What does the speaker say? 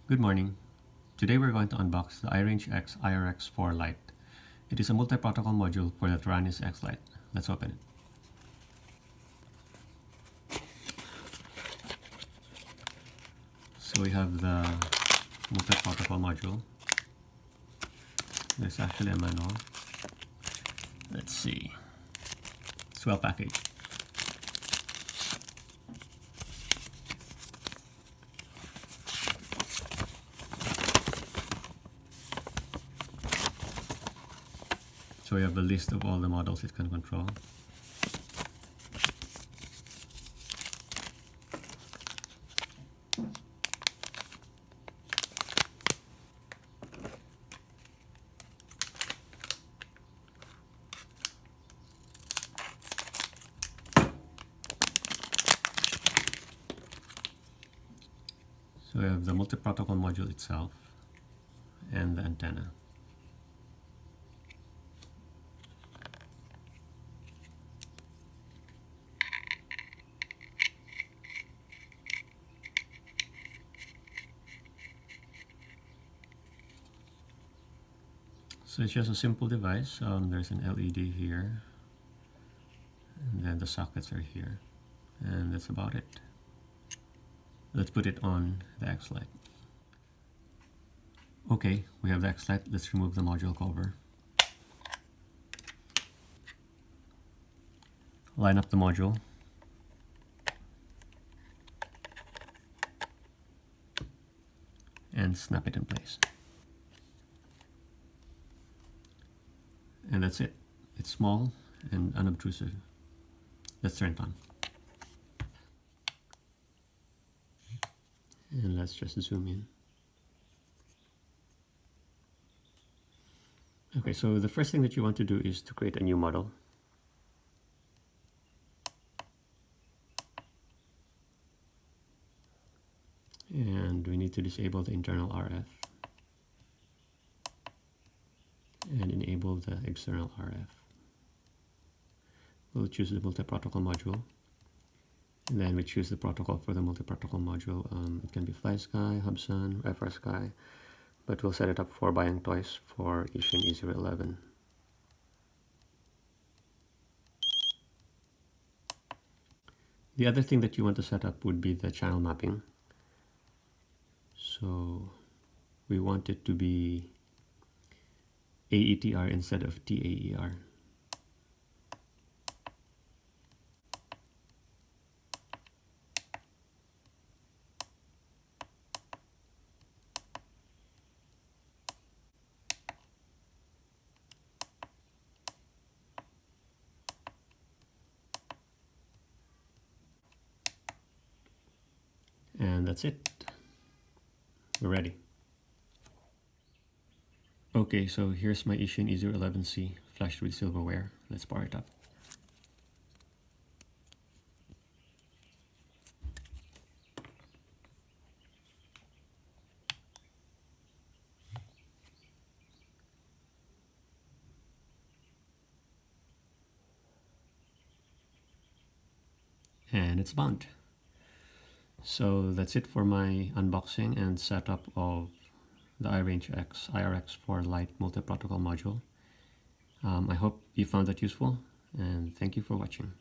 Good morning. Today we're going to unbox the iRangeX IRX4 Lite. It is a multi-protocol module for the Taranis X Lite. Let's open it. So we have the multi-protocol module. There's actually a manual. Let's see. It's well packaged. So we have a list of all the models it can control. So we have the multi-protocol module itself and the antenna. So it's just a simple device. There's an LED here, and then the sockets are here, and that's about it. Let's put it on the X Lite. Okay, we have the X Lite. Let's remove the module cover. Line up the module. And snap it in place. And that's it. It's small and unobtrusive. Let's turn it on. And let's just zoom in. Okay, so the first thing that you want to do is to create a new model. And we need to disable the internal RF and enable the external RF. We'll choose the multi-protocol module, and then we choose the protocol for the multi-protocol module. It can be FlySky, Hubsan, FrSky, but we'll set it up for buying toys for Ishin E011. The other thing that you want to set up would be the channel mapping. So we want it to be AETR instead of TAER. And that's it. We're ready. Okay, so here's my Ishin E011C flashed with silverware. Let's power it up. And it's bound. So that's it for my unboxing and setup of the iRangeX IRX4 Lite multi-protocol module. I hope you found that useful, and thank you for watching.